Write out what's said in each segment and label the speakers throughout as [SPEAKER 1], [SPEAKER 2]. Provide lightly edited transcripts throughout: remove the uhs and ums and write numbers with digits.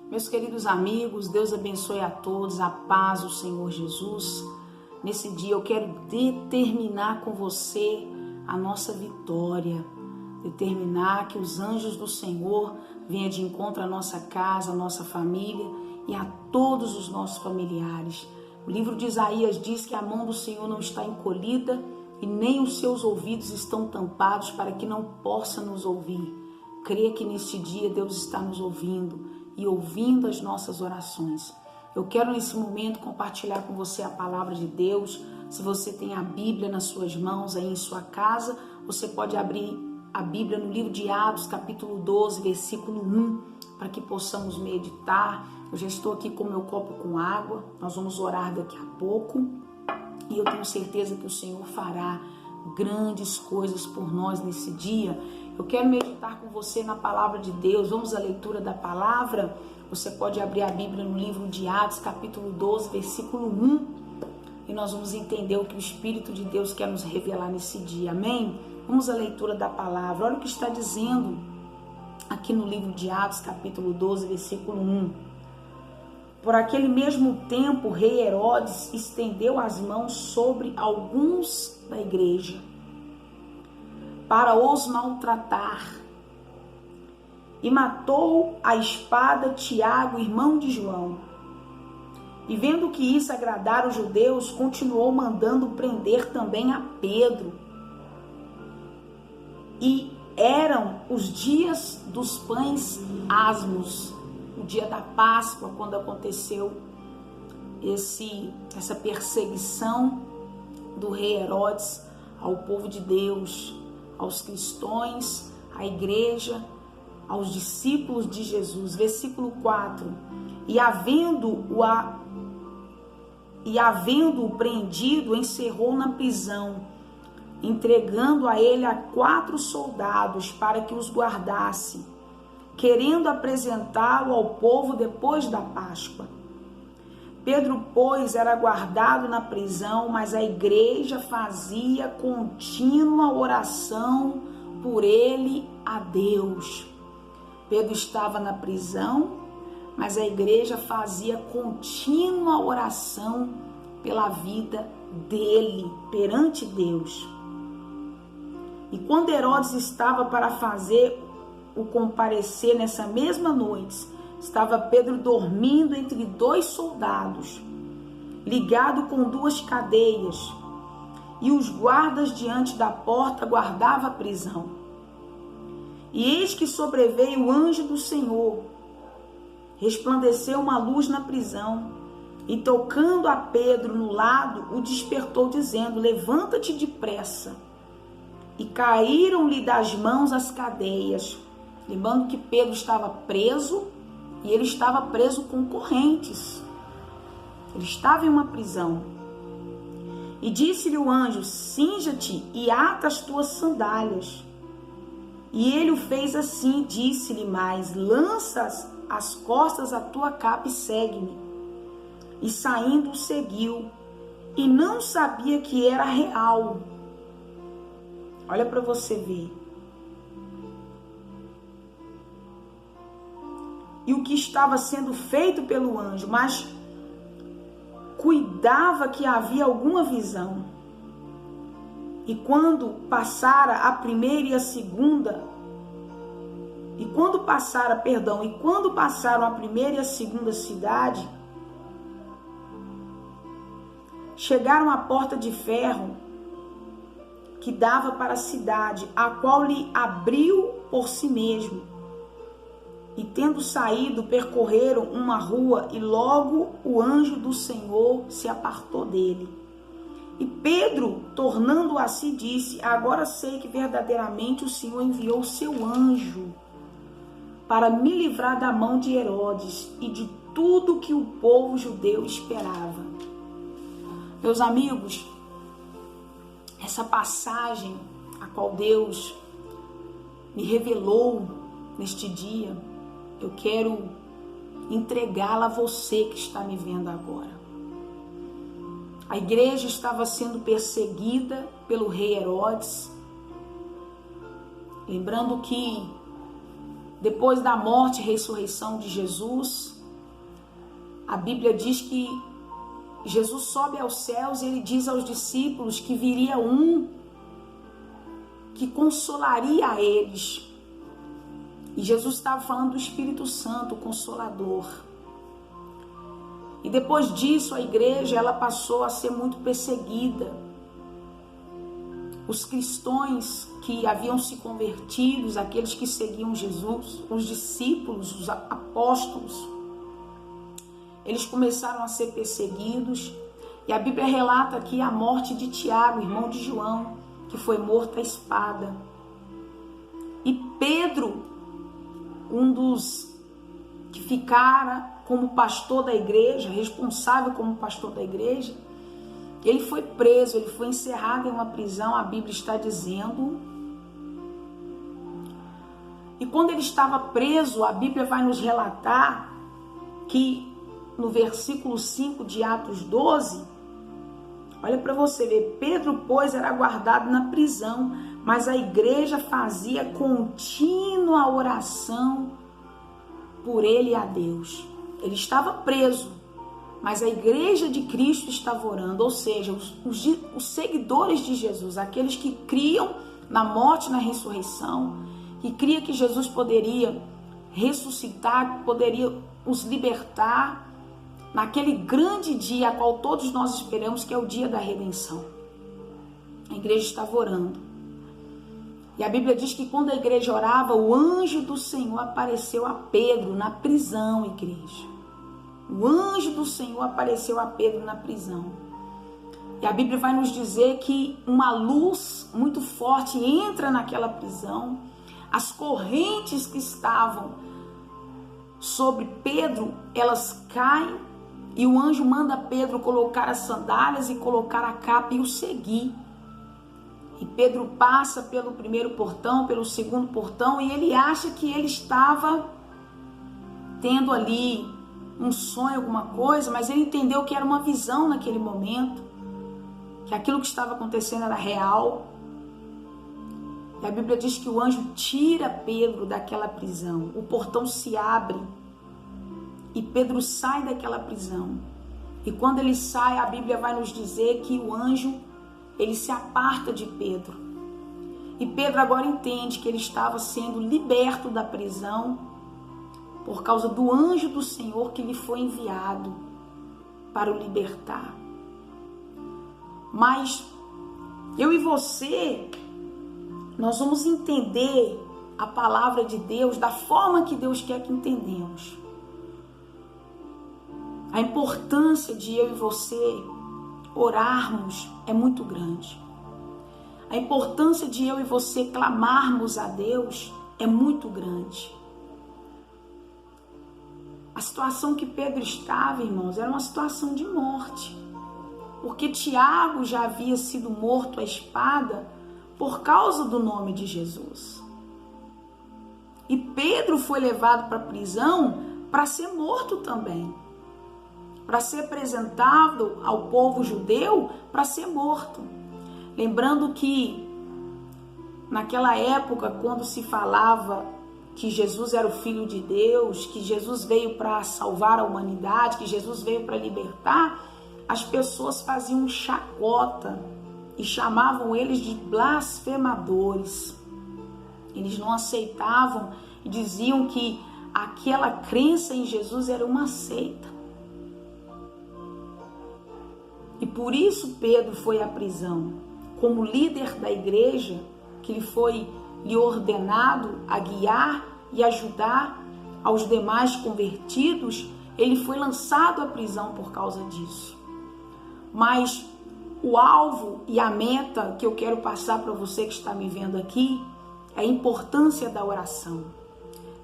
[SPEAKER 1] Meus queridos amigos, Deus abençoe a todos, a paz do Senhor Jesus. Nesse dia eu quero determinar com você a nossa vitória, determinar que os anjos do Senhor venham de encontro à nossa casa, à nossa família e a todos os nossos familiares. O livro de Isaías diz que a mão do Senhor não está encolhida e nem os seus ouvidos estão tampados para que não possa nos ouvir. Creia que neste dia Deus está nos ouvindo e ouvindo as nossas orações. Eu quero nesse momento compartilhar com você a palavra de Deus. Se você tem a Bíblia nas suas mãos aí em sua casa, você pode abrir a Bíblia no livro de Atos, capítulo 12, versículo 1, para que possamos meditar. Eu já estou aqui com meu copo com água, nós vamos orar daqui a pouco e eu tenho certeza que o Senhor fará grandes coisas por nós nesse dia. Eu quero meditar com você na palavra de Deus. Vamos à leitura da palavra. Você pode abrir a Bíblia no livro de Atos, capítulo 12, versículo 1. E nós vamos entender o que o Espírito de Deus quer nos revelar nesse dia. Amém? Vamos à leitura da palavra. Olha o que está dizendo aqui no livro de Atos, capítulo 12, versículo 1. Por aquele mesmo tempo, o rei Herodes estendeu as mãos sobre alguns da igreja para os maltratar, e matou a espada Tiago, irmão de João. E vendo que isso agradara os judeus, continuou mandando prender também a Pedro. E eram os dias dos pães asmos, o dia da Páscoa, quando aconteceu essa perseguição do rei Herodes ao povo de Deus, aos cristãos, à igreja, aos discípulos de Jesus. Versículo 4. E havendo-o prendido, encerrou na prisão, entregando a ele a 4 soldados para que os guardasse, querendo apresentá-lo ao povo depois da Páscoa. Pedro, pois, era guardado na prisão, mas a igreja fazia contínua oração por ele a Deus. Pedro estava na prisão, mas a igreja fazia contínua oração pela vida dele, perante Deus. E quando Herodes estava para fazer o comparecer nessa mesma noite, estava Pedro dormindo entre 2 soldados, ligado com 2 cadeias, e os guardas diante da porta guardavam a prisão. E eis que sobreveio o anjo do Senhor, resplandeceu uma luz na prisão, e tocando a Pedro no lado, o despertou, dizendo: levanta-te depressa. E caíram-lhe das mãos as cadeias. Lembrando que Pedro estava preso, e ele estava preso com correntes. Ele estava em uma prisão. E disse-lhe o anjo: cinja-te e ata as tuas sandálias. E ele o fez assim. Disse-lhe mais: lança as costas a tua capa e segue-me. E saindo o seguiu, e não sabia que era real. Olha para você ver. E o que estava sendo feito pelo anjo, mas cuidava que havia alguma visão. E quando passara a primeira e a segunda, e quando passaram a primeira e a segunda cidade, chegaram à porta de ferro que dava para a cidade, a qual lhe abriu por si mesmo. E tendo saído, percorreram uma rua, e logo o anjo do Senhor se apartou dele. E Pedro, tornando a si, disse: agora sei que verdadeiramente o Senhor enviou o seu anjo para me livrar da mão de Herodes e de tudo que o povo judeu esperava. Meus amigos, essa passagem a qual Deus me revelou neste dia, eu quero entregá-la a você que está me vendo agora. A igreja estava sendo perseguida pelo rei Herodes. Lembrando que depois da morte e ressurreição de Jesus, A Bíblia diz que Jesus sobe aos céus e ele diz aos discípulos que viria um que consolaria a eles. E Jesus estava falando do Espírito Santo, o Consolador. E depois disso a igreja ela passou a ser muito perseguida. Os cristãos que haviam se convertido, aqueles que seguiam Jesus, os discípulos, os apóstolos, eles começaram a ser perseguidos. E a Bíblia relata aqui a morte de Tiago, irmão de João, que foi morto à espada. E Pedro, um dos que ficara como pastor da igreja, responsável como pastor da igreja, ele foi preso, ele foi encerrado em uma prisão, a Bíblia está dizendo. E quando ele estava preso, a Bíblia vai nos relatar que no versículo 5 de Atos 12, olha para você ver, Pedro, pois, era guardado na prisão, mas a igreja fazia contínua oração por ele e a Deus. Ele estava preso, mas a igreja de Cristo estava orando, ou seja, os seguidores de Jesus, aqueles que criam na morte e na ressurreição, que criam que Jesus poderia ressuscitar, poderia os libertar naquele grande dia a qual todos nós esperamos, que é o dia da redenção. A igreja estava orando. E a Bíblia diz que quando a igreja orava, o anjo do Senhor apareceu a Pedro na prisão, igreja. O anjo do Senhor apareceu a Pedro na prisão. E a Bíblia vai nos dizer que uma luz muito forte entra naquela prisão. As correntes que estavam sobre Pedro, elas caem. E o anjo manda Pedro colocar as sandálias e colocar a capa e o seguir. E Pedro passa pelo primeiro portão, pelo segundo portão, e ele acha que ele estava tendo ali um sonho, alguma coisa, mas ele entendeu que era uma visão naquele momento, que aquilo que estava acontecendo era real. E a Bíblia diz que o anjo tira Pedro daquela prisão, o portão se abre e Pedro sai daquela prisão. E quando ele sai, a Bíblia vai nos dizer que o anjo, ele se aparta de Pedro. E Pedro agora entende que ele estava sendo liberto da prisão por causa do anjo do Senhor que lhe foi enviado para o libertar. Mas eu e você, nós vamos entender a palavra de Deus da forma que Deus quer que entendemos. A importância de eu e você orarmos é muito grande. A importância de eu e você clamarmos a Deus é muito grande. A situação que Pedro estava, irmãos, era uma situação de morte. Porque Tiago já havia sido morto à espada por causa do nome de Jesus. E Pedro foi levado para a prisão para ser morto também. Para ser apresentado ao povo judeu para ser morto. Lembrando que naquela época, quando se falava que Jesus era o Filho de Deus, que Jesus veio para salvar a humanidade, que Jesus veio para libertar, as pessoas faziam chacota e chamavam eles de blasfemadores. Eles não aceitavam e diziam que aquela crença em Jesus era uma seita. E por isso Pedro foi à prisão. Como líder da igreja, que lhe ordenado a guiar e ajudar aos demais convertidos, ele foi lançado à prisão por causa disso. Mas o alvo e a meta que eu quero passar para você que está me vendo aqui é a importância da oração.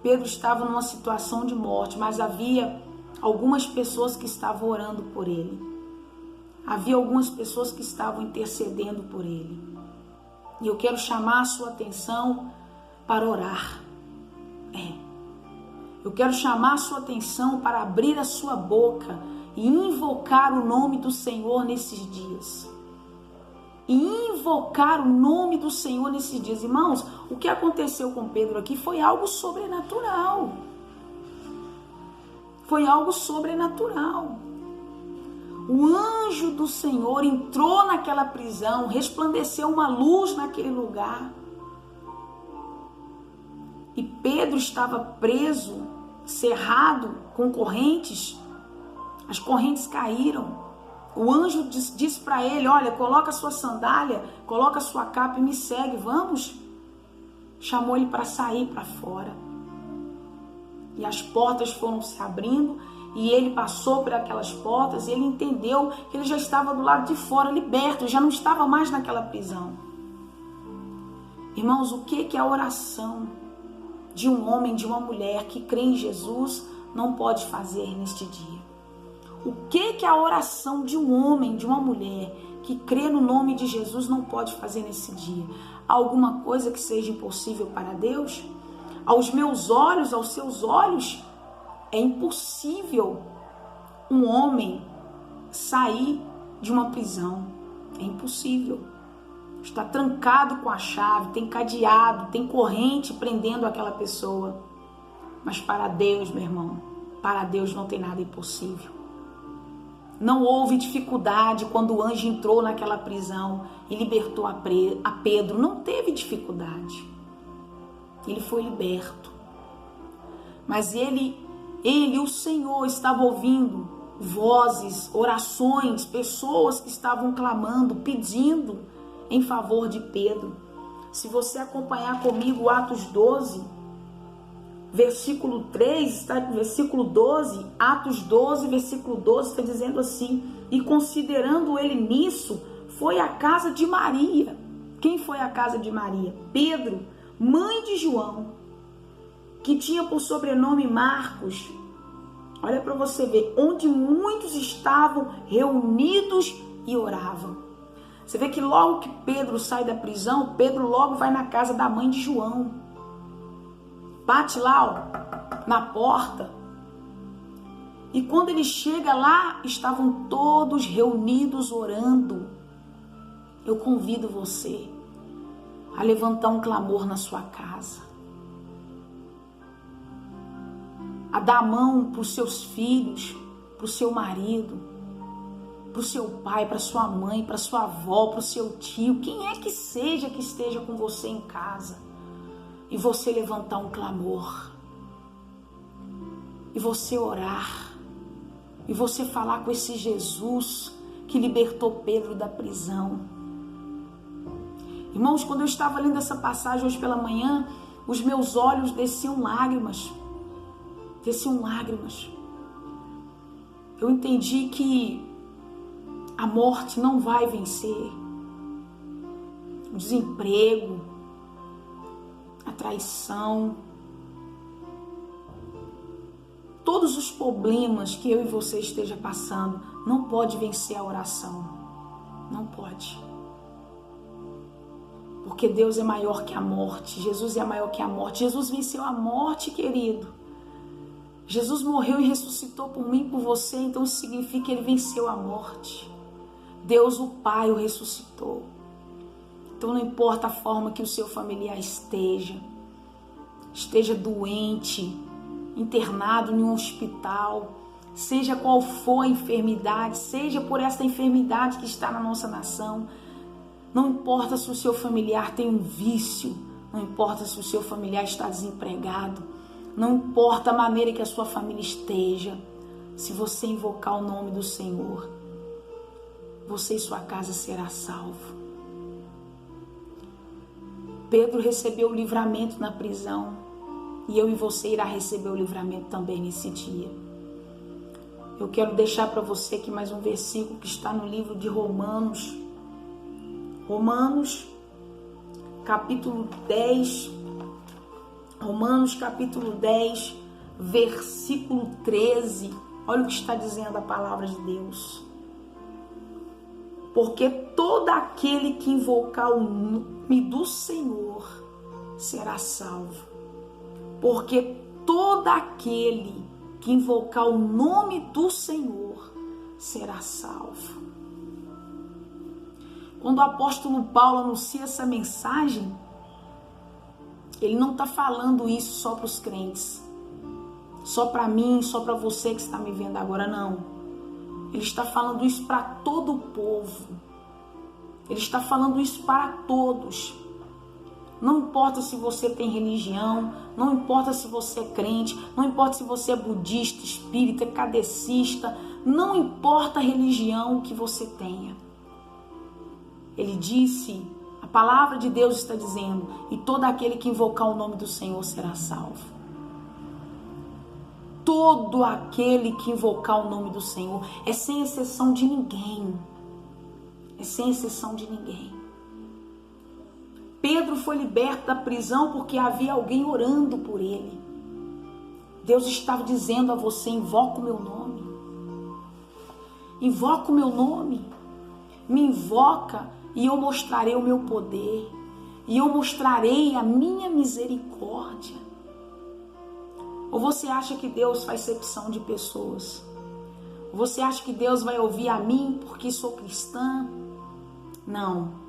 [SPEAKER 1] Pedro estava numa situação de morte, mas havia algumas pessoas que estavam orando por ele. Havia algumas pessoas que estavam intercedendo por ele. E eu quero chamar a sua atenção para orar. Eu quero chamar a sua atenção para abrir a sua boca e invocar o nome do Senhor nesses dias. E invocar o nome do Senhor nesses dias. Irmãos, o que aconteceu com Pedro aqui foi algo sobrenatural. Foi algo sobrenatural. O anjo do Senhor entrou naquela prisão, resplandeceu uma luz naquele lugar. E Pedro estava preso, cerrado, com correntes. As correntes caíram. O anjo disse para ele: olha, coloca a sua sandália, coloca a sua capa e me segue, vamos. Chamou ele para sair para fora. E as portas foram se abrindo e ele passou por aquelas portas e ele entendeu que ele já estava do lado de fora, liberto, já não estava mais naquela prisão. Irmãos, o que é a oração de um homem, de uma mulher que crê em Jesus não pode fazer neste dia? O que a oração de um homem, de uma mulher que crê no nome de Jesus não pode fazer nesse dia? Alguma coisa que seja impossível para Deus? Aos meus olhos, aos seus olhos, é impossível um homem sair de uma prisão. É impossível. Está trancado com a chave, tem cadeado, tem corrente prendendo aquela pessoa. Mas para Deus, meu irmão, para Deus não tem nada impossível. Não houve dificuldade quando o anjo entrou naquela prisão e libertou a Pedro. Não teve dificuldade. Ele foi liberto. Mas ele, o Senhor, estava ouvindo vozes, orações, pessoas que estavam clamando, pedindo em favor de Pedro. Se você acompanhar comigo Atos 12, versículo 3, está no versículo 12, Atos 12, versículo 12, está dizendo assim: e considerando ele nisso, foi à casa de Maria. Quem foi à casa de Maria? Pedro, mãe de João, que tinha por sobrenome Marcos. Olha para você ver, onde muitos estavam reunidos e oravam. Você vê que logo que Pedro sai da prisão, Pedro logo vai na casa da mãe de João. Bate lá, ó, na porta. E quando ele chega lá, estavam todos reunidos orando. Eu convido você a levantar um clamor na sua casa. A dar a mão para os seus filhos, para o seu marido, para o seu pai, para sua mãe, para sua avó, para o seu tio, quem é que seja que esteja com você em casa. E você levantar um clamor. E você orar. E você falar com esse Jesus que libertou Pedro da prisão. Irmãos, quando eu estava lendo essa passagem hoje pela manhã, os meus olhos desciam lágrimas. Desciam lágrimas. Eu entendi que a morte não vai vencer. O desemprego, a traição, todos os problemas que eu e você esteja passando, não pode vencer a oração. Não pode. Porque Deus é maior que a morte. Jesus é maior que a morte. Jesus venceu a morte, querido. Jesus morreu e ressuscitou por mim e por você, então isso significa que ele venceu a morte. Deus, o Pai, o ressuscitou. Então não importa a forma que o seu familiar esteja doente, internado em um hospital, seja qual for a enfermidade, seja por essa enfermidade que está na nossa nação, não importa se o seu familiar tem um vício, não importa se o seu familiar está desempregado, não importa a maneira que a sua família esteja, se você invocar o nome do Senhor, você e sua casa será salvo. Pedro recebeu o livramento na prisão e eu e você irá receber o livramento também nesse dia. Eu quero deixar para você aqui mais um versículo que está no livro de Romanos. Romanos, capítulo 10. Romanos, capítulo 10, versículo 13. Olha o que está dizendo a palavra de Deus. Porque todo aquele que invocar o nome do Senhor será salvo. Porque todo aquele que invocar o nome do Senhor será salvo. Quando o apóstolo Paulo anuncia essa mensagem, ele não está falando isso só para os crentes. só para mim, só para você que está me vendo agora, não. Ele está falando isso para todo o povo. Ele está falando isso para todos. Não importa se você tem religião, não importa se você é crente, não importa se você é budista, espírita, kardecista, não importa a religião que você tenha. Ele disse, a palavra de Deus está dizendo, e todo aquele que invocar o nome do Senhor será salvo. Todo aquele que invocar o nome do Senhor, é sem exceção de ninguém. É sem exceção de ninguém. Pedro foi liberto da prisão porque havia alguém orando por ele. Deus estava dizendo a você, invoca o meu nome. Invoca o meu nome. Me invoca e eu mostrarei o meu poder. E eu mostrarei a minha misericórdia. Ou você acha que Deus faz acepção de pessoas? Ou você acha que Deus vai ouvir a mim porque sou cristã? Não.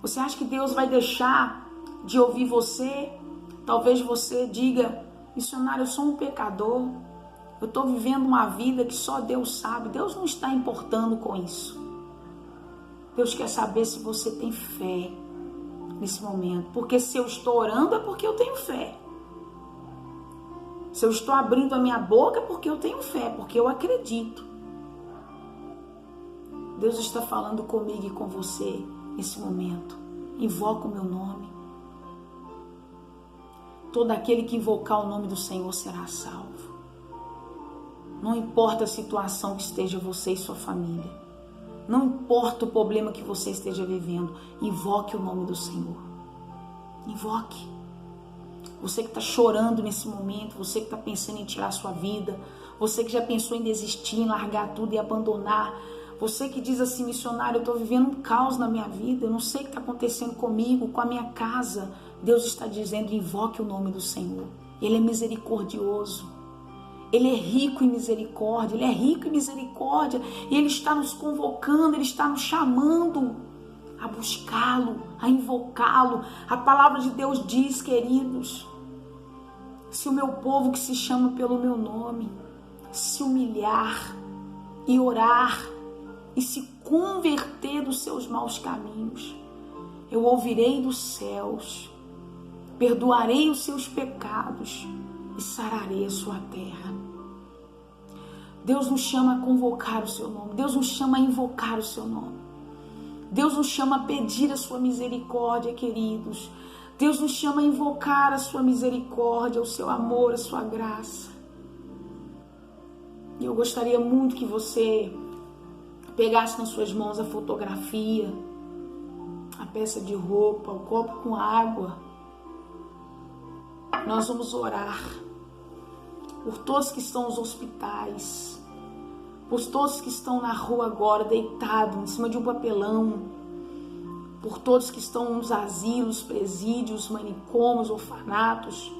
[SPEAKER 1] Você acha que Deus vai deixar de ouvir você? Talvez você diga, missionário, eu sou um pecador. Eu estou vivendo uma vida que só Deus sabe. Deus não está importando com isso. Deus quer saber se você tem fé nesse momento. Porque se eu estou orando é porque eu tenho fé. Se eu estou abrindo a minha boca é porque eu tenho fé, porque eu acredito. Deus está falando comigo e com você nesse momento. Invoca o meu nome. Todo aquele que invocar o nome do Senhor será salvo. Não importa a situação que esteja você e sua família. Não importa o problema que você esteja vivendo. Invoque o nome do Senhor. Invoque. Você que está chorando nesse momento, você que está pensando em tirar sua vida, você que já pensou em desistir, em largar tudo e abandonar, você que diz assim, missionário, eu estou vivendo um caos na minha vida, eu não sei o que está acontecendo comigo, com a minha casa. Deus está dizendo, invoque o nome do Senhor. Ele é misericordioso. Ele é rico em misericórdia, Ele é rico em misericórdia. E Ele está nos convocando, Ele está nos chamando a buscá-lo, a invocá-lo. A palavra de Deus diz, queridos, se o meu povo que se chama pelo meu nome se humilhar e orar e se converter dos seus maus caminhos, eu ouvirei dos céus, perdoarei os seus pecados e sararei a sua terra. Deus nos chama a convocar o seu nome, Deus nos chama a invocar o seu nome. Deus nos chama a pedir a sua misericórdia, queridos. Deus nos chama a invocar a sua misericórdia, o seu amor, a sua graça. E eu gostaria muito que você pegasse nas suas mãos a fotografia, a peça de roupa, o copo com água. Nós vamos orar por todos que estão nos hospitais, por todos que estão na rua agora, deitados em cima de um papelão, por todos que estão nos asilos, presídios, manicômios, orfanatos.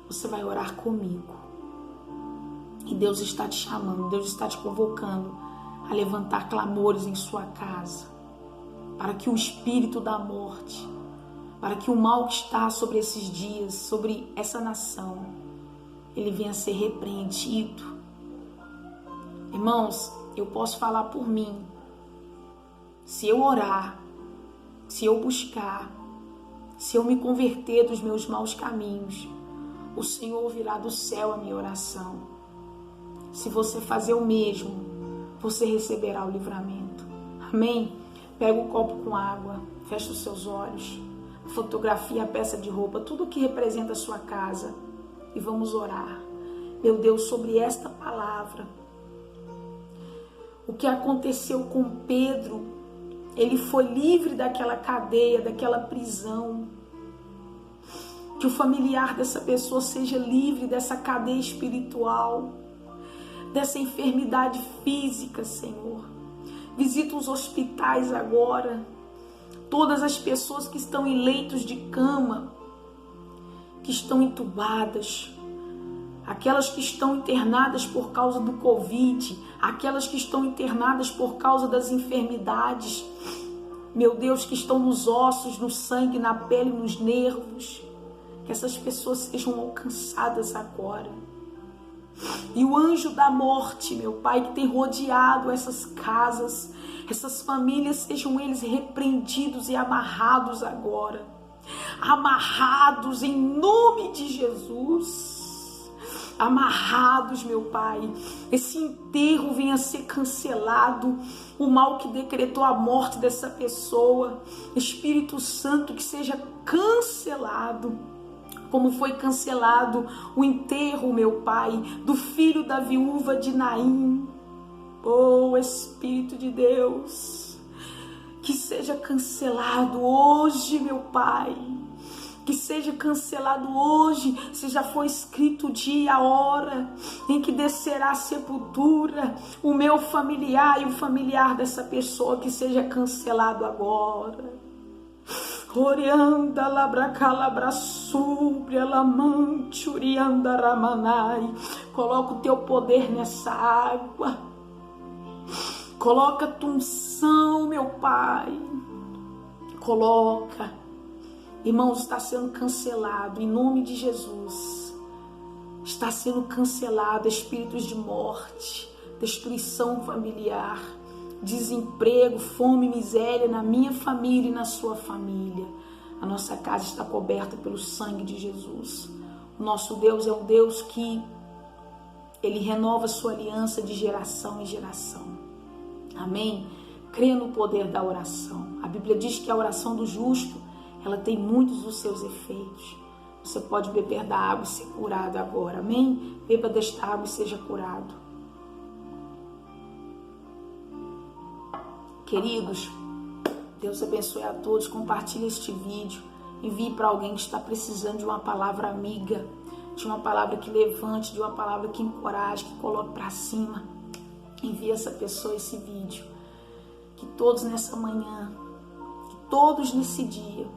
[SPEAKER 1] Você vai orar comigo. E Deus está te chamando, Deus está te convocando a levantar clamores em sua casa, para que o espírito da morte, para que o mal que está sobre esses dias, sobre essa nação, ele venha a ser repreendido. Irmãos, eu posso falar por mim. Se eu orar, se eu buscar, se eu me converter dos meus maus caminhos, o Senhor ouvirá do céu a minha oração. Se você fazer o mesmo, você receberá o livramento. Amém? Pega o copo com água, fecha os seus olhos, a fotografia, a peça de roupa, tudo que representa a sua casa, e vamos orar. Meu Deus, sobre esta palavra, o que aconteceu com Pedro, ele foi livre daquela cadeia, daquela prisão. Que o familiar dessa pessoa seja livre dessa cadeia espiritual, dessa enfermidade física, Senhor. Visita os hospitais agora, todas as pessoas que estão em leitos de cama, que estão entubadas, aquelas que estão internadas por causa do Covid, aquelas que estão internadas por causa das enfermidades, meu Deus, que estão nos ossos, no sangue, na pele, nos nervos, que essas pessoas sejam alcançadas agora. E o anjo da morte, meu Pai, que tem rodeado essas casas, essas famílias, sejam eles repreendidos e amarrados agora. Amarrados em nome de Jesus. Amarrados, meu Pai. Esse enterro venha ser cancelado. O mal que decretou a morte dessa pessoa, Espírito Santo, que seja cancelado. Como foi cancelado o enterro, meu Pai, do filho da viúva de Naim. Oh, Espírito de Deus, que seja cancelado hoje, meu Pai. Que seja cancelado hoje, se já foi escrito o dia, a hora em que descerá a sepultura, o meu familiar e o familiar dessa pessoa, que seja cancelado agora. Orianda labracalabra súbria lamante urianda ramanai. Coloca o teu poder nessa água. Coloca a tua unção, meu Pai. Coloca. Irmãos, está sendo cancelado em nome de Jesus. Está sendo cancelado espíritos de morte, destruição familiar, desemprego, fome, miséria na minha família e na sua família. A nossa casa está coberta pelo sangue de Jesus. O nosso Deus é um Deus que Ele renova a sua aliança de geração em geração. Amém? Creia no poder da oração. A Bíblia diz que a oração do justo, ela tem muitos dos seus efeitos. Você pode beber da água e ser curado agora. Amém? Beba desta água e seja curado. Queridos, Deus abençoe a todos. Compartilhe este vídeo. Envie para alguém que está precisando de uma palavra amiga, de uma palavra que levante, de uma palavra que encoraje, que coloque para cima. Envie essa pessoa esse vídeo. Que todos nessa manhã, que todos nesse dia,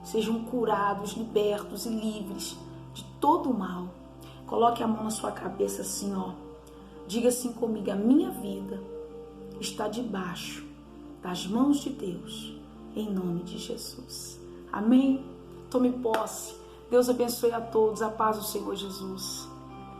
[SPEAKER 1] sejam curados, libertos e livres de todo o mal. Coloque a mão na sua cabeça assim, ó. Diga assim comigo: a minha vida está debaixo das mãos de Deus, em nome de Jesus. Amém? Tome posse. Deus abençoe a todos. A paz do Senhor Jesus.